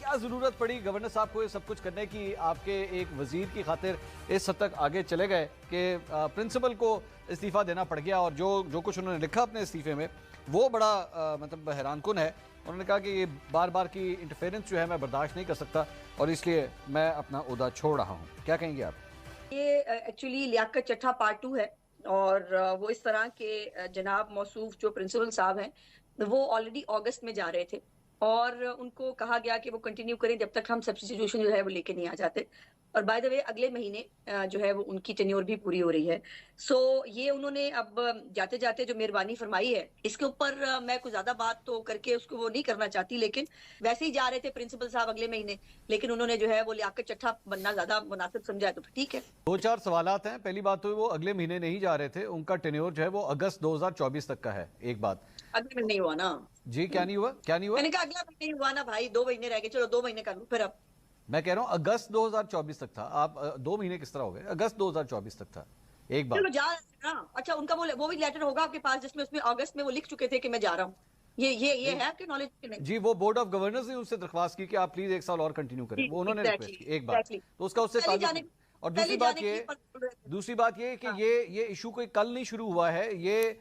क्या जरूरत पड़ी गवर्नर साहब को ये सब कुछ करने की? आपके एक वजीर की खातिर इस हद तक आगे चले गए कि प्रिंसिपल को इस्तीफा देना पड़ गया, और जो कुछ उन्होंने लिखा अपने इस्तीफे में वो बड़ा मतलब हैरानकुन है। उन्होंने कहा कि ये बार बार की इंटरफेरेंस जो है मैं बर्दाश्त नहीं कर सकता और इसलिए मैं अपना ओहदा छोड़ रहा हूँ। क्या कहेंगे आप? ये एक्चुअली लियाकत चट्टा पार्ट 2 है, और वो इस तरह के जनाब मौसूफ जो प्रिंसिपल साहब हैं वो ऑलरेडी अगस्त में जा रहे थे, और उनको कहा गया कि वो कंटिन्यू करें जब तक हम सब्स्टिट्यूशन जो है वो लेके नहीं आ जाते। और बाय द वे अगले महीने जो है वो उनकी टेन्योर भी पूरी हो रही है। सो ये उन्होंने अब जाते जाते जो मेहरबानी फरमाई है, इसके ऊपर मैं कुछ ज्यादा बात तो करके उसको वो नहीं करना चाहती, लेकिन वैसे ही जा रहे थे प्रिंसिपल साहब अगले महीने, लेकिन उन्होंने जो है वो लियाकत चट्टा बनना ज्यादा मुनासिब समझा है, तो ठीक है। दो चार सवालात हैं। पहली बात तो वो अगले महीने नहीं जा रहे थे, उनका टेन्योर जो है वो अगस्त 2024 तक का है। एक बात अगले महीने नहीं हुआ ना जी, क्या नहीं हुआ? क्या नहीं हुआ? मैंने कहा अगला महीने ही हुआ ना भाई, 2 महीने रह गए, चलो 2 महीने कर लूं फिर। अब मैं कह रहा हूं अगस्त 2024 तक था। आप 2 महीने किस तरह हो गए? अगस्त 2024 तक था। एक बात चलो जा रहे हैं ना। अच्छा, उनका वो भी लेटर होगा आपके पास जिसमें उसमें अगस्त में वो लिख चुके थे कि मैं जा रहा हूँ। ये है आपके नॉलेज में? नहीं जी, वो बोर्ड ऑफ गवर्नर्स ने उनसे दरख्वास्त की कि आप प्लीज एक साल और कंटिन्यू करें, वो उन्होंने रिक्वेस्ट की। एक बात तो उसका उससे ताल्लुक नहीं। और दूसरी बात ये कि ये इशू कोई कल नहीं शुरू हुआ है, ये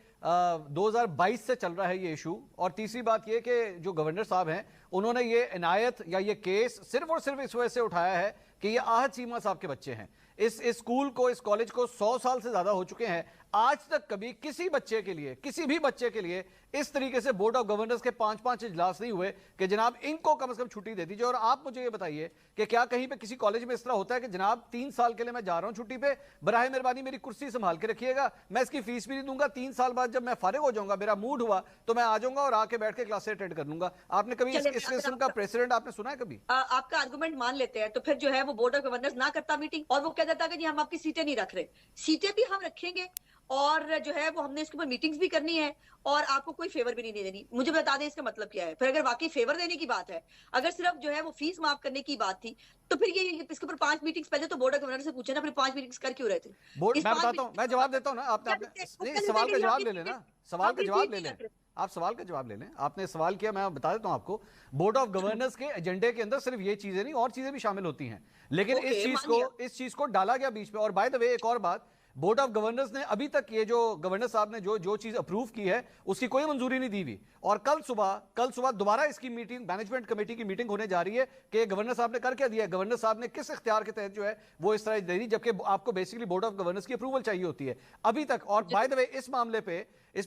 2022 से चल रहा है ये इशू। और तीसरी बात ये कि जो गवर्नर साहब हैं उन्होंने ये इनायत या ये केस सिर्फ और सिर्फ इस वजह से उठाया है कि ये आहत चीमा साहब के बच्चे हैं। इस स्कूल को, इस कॉलेज को 100 साल से ज्यादा हो चुके हैं। आज तक कभी किसी बच्चे के लिए, किसी भी बच्चे के लिए इस तरीके से बोर्ड ऑफ गवर्नर्स के 5-5 इजलास नहीं हुए कि जनाब इनको कम से कम छुट्टी दे दीजिए। और आप मुझे ये बताइए कि क्या कहीं पे किसी कॉलेज में इस तरह होता है कि जनाब 3 साल के लिए मैं जा रहा हूं छुट्टी पे, बराए मेहरबानी मेरी कुर्सी संभाल के रखिएगा, मैं इसकी फीस भी नहीं दूंगा, 3 साल बाद जब मैं फारिग हो जाऊंगा, मेरा मूड हुआ तो मैं आ जाऊंगा और आके बैठ के क्लासेस अटेंड कर लूंगा। आपने कभी इस किस्म का प्रेसिडेंट आपने सुना है कभी? आपका आर्गुमेंट मान लेते हैं तो फिर जो है वो बोर्ड ऑफ गवर्नर्स ना करता मीटिंग, और वो कह देता कि जी हम आपकी सीटें नहीं रख रहे। सीटें भी हम रखेंगे, और जो है वो हमने इसके ऊपर मीटिंग्स भी करनी है, और आपको कोई फेवर भी नहीं देनी। मुझे बता दें इसका मतलब क्या है। फिर अगर वाकई फेवर देने की बात है, अगर सिर्फ जो है वो फीस माफ करने की बात थी, तो फिर ये इसके ऊपर 5 मीटिंग्स पहले तो बोर्ड ऑफ गवर्नर से पूछे ना, फिर 5 मीटिंग्स कर क्यों रहे थे? बोर्ड मैं बताता हूं, मैं जवाब देता हूं ना। आपने सवाल का जवाब ले लेना, सवाल का जवाब ले लें। आप सवाल का जवाब ले लें। आपने सवाल किया, मैं बता देता हूं आपको। बोर्ड ऑफ गवर्नर्स के एजेंडे के अंदर सिर्फ ये चीजें नहीं, और चीजें भी शामिल होती हैं, लेकिन इस चीज को डाला गया बीच में। और बाय द वे एक और बात, बोर्ड ऑफ गवर्नर्स ने अभी तक ये जो गवर्नर साहब ने जो चीज अप्रूव की है उसकी कोई मंजूरी नहीं दी हुई। और कल सुबह दोबारा इसकी मीटिंग, मैनेजमेंट कमेटी की मीटिंग होने जा रही है कि गवर्नर साहब ने कर क्या दिया, गवर्नर साहब ने किस इख्तियार के तहत जो है वो इस तरह दे दी, जबकि आपको बेसिकली बोर्ड ऑफ गवर्नर्स की अप्रूवल चाहिए होती है अभी तक। और बाय द वे इस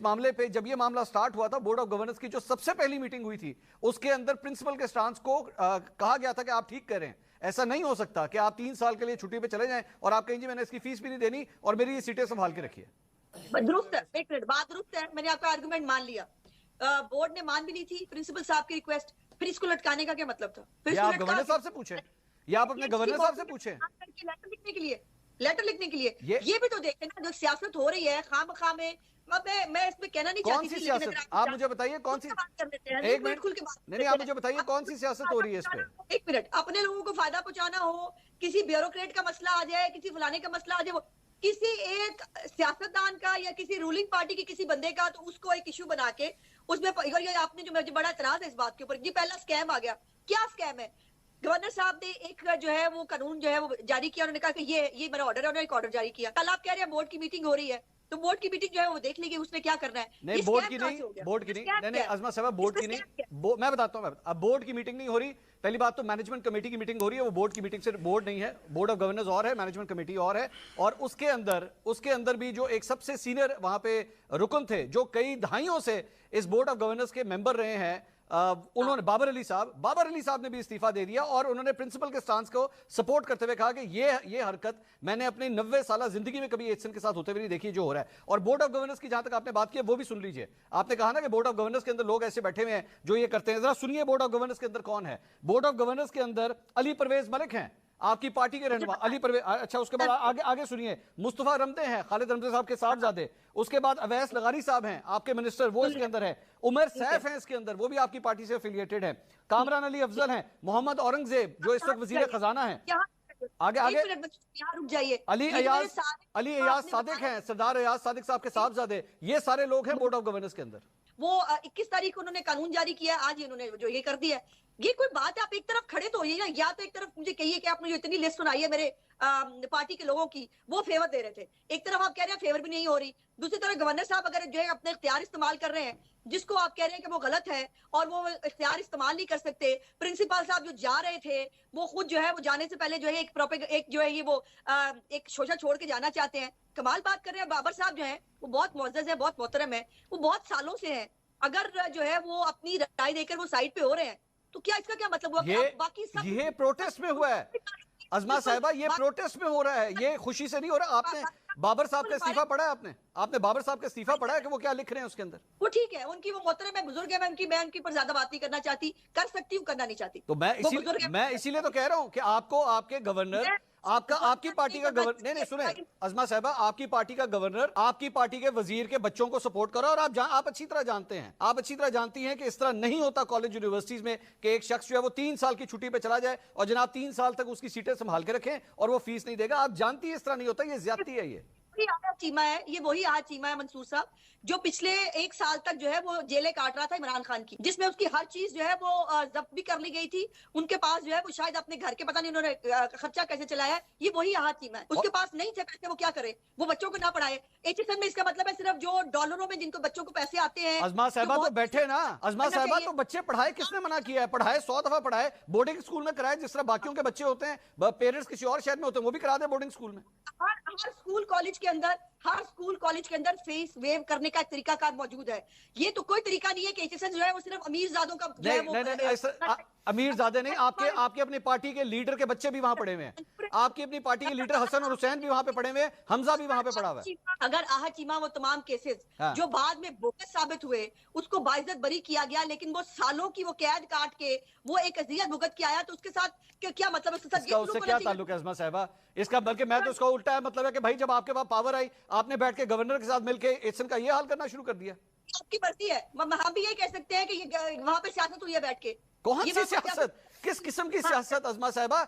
मामले पे जब ये मामला स्टार्ट हुआ था, बोर्ड ऑफ गवर्नर्स की जो सबसे पहली मीटिंग हुई थी उसके अंदर प्रिंसिपल के स्टांस को कहा गया था कि आप ठीक करें। ऐसा नहीं हो सकता कि आप 3 साल के लिए छुट्टी पे चले जाएं और आप कहें जी मैंने इसकी फीस भी नहीं देनी और मेरी ये सीटें संभाल के रखिए। दुरुस्त है, एक मिनट, बात दुरुस्त है। मैंने आपका आर्गुमेंट मान लिया। बोर्ड ने मान भी नहीं थी प्रिंसिपल साहब की रिक्वेस्ट, फिर इसको लटकाने का क्या मतलब था? फिर आप गवर्नर साहब से पूछे, या आप अपने गवर्नर साहब से पूछे लेटर लिखने के लिए ये भी तो देखें ना, जो सियासत हो रही है खाम में। मैं इसमें कहना नहीं चाहती थी, सियासत आप मुझे बताइए कौन सी? एक मिनट खुल के बात नहीं, आप मुझे बताइए कौन सी सियासत हो रही है इस पे? एक मिनट, अपने लोगों को फायदा पहुंचाना हो, किसी ब्यूरोक्रेट का मसला आ जाए, किसी फलाने का मसला आ जाए, वो किसी एक सियासतदान का या किसी रूलिंग पार्टी के किसी बंदे का, तो उसको एक इशू बना के उसमें आपने जो, मुझे बड़ा एतराज है इस बात के ऊपर, ये पहला स्कैम आ गया। क्या स्कैम है? गवर्नर साहब ने एक जो है वो कानून जो है वो जारी किया, उन्होंने कहा कि ये मेरा ऑर्डर है, उन्होंने एक ऑर्डर जारी किया। कल आप कह रहे हैं बोर्ड की मीटिंग हो रही है, तो बोर्ड की मीटिंग जो है वो देख लीजिए, उसमें क्या करना है। नहीं, बोर्ड की नहीं अज़मा साहब, बोर्ड की नहीं। मैं बताता हूं, अब बोर्ड की मीटिंग नहीं हो रही। पहली बात तो मैनेजमेंट कमेटी की मीटिंग हो रही है, वो बोर्ड की मीटिंग से बोर्ड नहीं है। बोर्ड ऑफ गवर्नर्स और है, मैनेजमेंट कमेटी और है। और उसके अंदर भी जो एक सबसे सीनियर वहां पे रुकन थे, जो कई दहाइयों से इस बोर्ड ऑफ गवर्नर्स के मेंबर रहे हैं, उन्होंने बाबर अली साहब ने भी इस्तीफा दे दिया। और उन्होंने प्रिंसिपल के स्टांस को सपोर्ट करते हुए कहा कि ये हरकत मैंने अपनी 90 साल जिंदगी में कभी एचएन के साथ होते हुए नहीं देखी जो हो रहा है। और बोर्ड ऑफ गवर्नर्स की जहां तक आपने बात की वो भी सुन लीजिए। आपने कहा ना कि बोर्ड ऑफ गवर्नर्स के अंदर लोग ऐसे बैठे हुए हैं जो ये करते हैं, जरा सुनिए बोर्ड ऑफ गवर्नर्स के अंदर कौन है। बोर्ड ऑफ गवर्नर्स के अंदर अली परवेज मलिक हैं, आपकी पार्टी के रहनुमा अली परवेज। अच्छा, उसके बाद आगे सुनिए, मुस्तफा रमदे हैं, खालिद रमदे साहब के साहबजादे। उसके बाद अवैस लगारी साहब हैं, आपके मिनिस्टर, वो इसके अंदर है। उमर सैफ हैं इसके अंदर, वो भी आपकी पार्टी से एफिलिएटेड है। कामरान अली अफजल हैं, मोहम्मद औरंगजेब जो इस वक्त वजीर खजाना है। आगे रुक जाइए, अली अयाज सादिक हैं, सरदार अयाज सादिक साहब के साहबजादे। ये सारे लोग हैं बोर्ड ऑफ गवर्नर्स के अंदर। वो 21 तारीख को उन्होंने कानून जारी किया, आज इन्होंने जो ये कर दिया। ये कोई बात है? आप एक तरफ खड़े हो रही है ना, या तो एक तरफ मुझे कहिए कि आपने जो इतनी लिस्ट सुनाई है मेरे पार्टी के लोगों की, वो फेवर दे रहे थे, एक तरफ आप कह रहे हैं फेवर भी नहीं हो रही, दूसरी तरफ गवर्नर साहब अगर जो है अपने इख्तियार इस्तेमाल कर रहे हैं, जिसको आप कह रहे हैं कि वो गलत है और वो इख्तियार इस्तेमाल नहीं कर सकते। प्रिंसिपल साहब जो जा रहे थे, वो खुद जो है वो जाने से पहले जो है एक जो है ये वो एक शोशा छोड़ के जाना चाहते हैं। कमाल बात कर रहे हैं। बाबर साहब जो है वो बहुत मुअज़्ज़ज़ है, बहुत मोहतरम है, वो बहुत सालों से हैं। अगर जो है वो अपनी राय देकर वो साइड पे हो रहे हैं, तो क्या इसका क्या मतलब हुआ? बाकी सब ये प्रोटेस्ट में हुआ है अज़मा साहिबा, ये प्रोटेस्ट में हो रहा है, ये खुशी से नहीं हो रहा। आपने बाबर साहब का इस्तीफा पढ़ा है? आपने बाबर साहब का इस्तीफा पढ़ा है कि वो क्या लिख रहे हैं उसके अंदर? वो ठीक है, उनकी वो मोहतरम है, बुजुर्ग है, मैं उनकी पर ज्यादा बात नहीं करना चाहती, कर सकती हूँ, करना नहीं चाहती। तो मैं इसीलिए तो कह रहा हूं कि आपको आपके गवर्नर, आपकी पार्टी का गवर्नर, नहीं सुने अज़मा साहिबा, आपकी पार्टी का गवर्नर आपकी पार्टी के वजीर के बच्चों को सपोर्ट करो। और आप अच्छी तरह जानते हैं, आप अच्छी तरह जानती हैं कि इस तरह नहीं होता कॉलेज यूनिवर्सिटीज में कि एक शख्स जो है वो 3 साल की छुट्टी पे चला जाए और जनाब 3 साल तक उसकी सीटें संभाल के रखें और वो फीस नहीं देगा। आप जानती है इस तरह नहीं होता, ये ज्यादती है। ये वही आया चीमा है मंसूर साहब, जो पिछले 1 साल तक जो है वो जेलें काट रहा था इमरान खान की, जिसमें उसकी हर चीज जो है वो जब्त भी कर ली गई थी। उनके पास जो है वो शायद अपने घर के पता नहीं उन्होंने खर्चा कैसे चलाया है, ये वही आहा चीमा है। उसके पास नहीं थे पैसे, वो क्या करे? वो बच्चों को ना पढ़ाए। एचएसएन में इसका मतलब है सिर्फ जो डॉलरों में जिनको बच्चों को पैसे आते हैं। अज़मा साहिबा तो बैठे ना, अज़मा साहिबा तो बच्चे पढ़ाए, किसने मना किया है? पढ़ाए, 100 दफा पढ़ाए, बोर्डिंग स्कूल में कराए, जिस तरह बाकियों के बच्चे होते हैं, पेरेंट्स किसी और शहर में होते हैं, वो भी करा दे बोर्डिंग स्कूल में। हर स्कूल कॉलेज के अंदर फीस वेव करने का तरीकाकार मौजूद है। ये तो कोई तरीका नहीं है कि एचएसएन जो है वो सिर्फ अमीरजादों का जो है वो अमीरजादे नहीं, आपके अपनी पार्टी के लीडर के बच्चे भी वहां पढ़े हुए हैं। आपकी अपनी पार्टी के लीडर हसन और हुसैन भी वहां पे पढ़े हुए हैं, हमजा भी वहां पे पढ़ा हुआ है। अगर आहा चीमा वो तमाम केसेस जो बाद में बोगस साबित हुए, उसको बाइज्जत बरी किया गया, लेकिन वो सालों की वो कैद काट के वो एक अज़ियत भुगत के आया, तो उसके साथ क्या मतलब? उससे क्या ताल्लुक है अज़मा साहिबा इसका? बल्कि मैं तो उसका उल्टा है, मतलब है कि भाई जब आपके पास पावर आई, आपने बैठ के गवर्नर के साथ मिलकर एचएसएन का ये हाल करना शुरू कर दिया। आपकी मर्जी है, हम भी ये कह सकते हैं कि वहां पे सियासत हुई है बैठ के। कौन सी सियासत? किस किस्म की सियासत अज़मा साहिबा?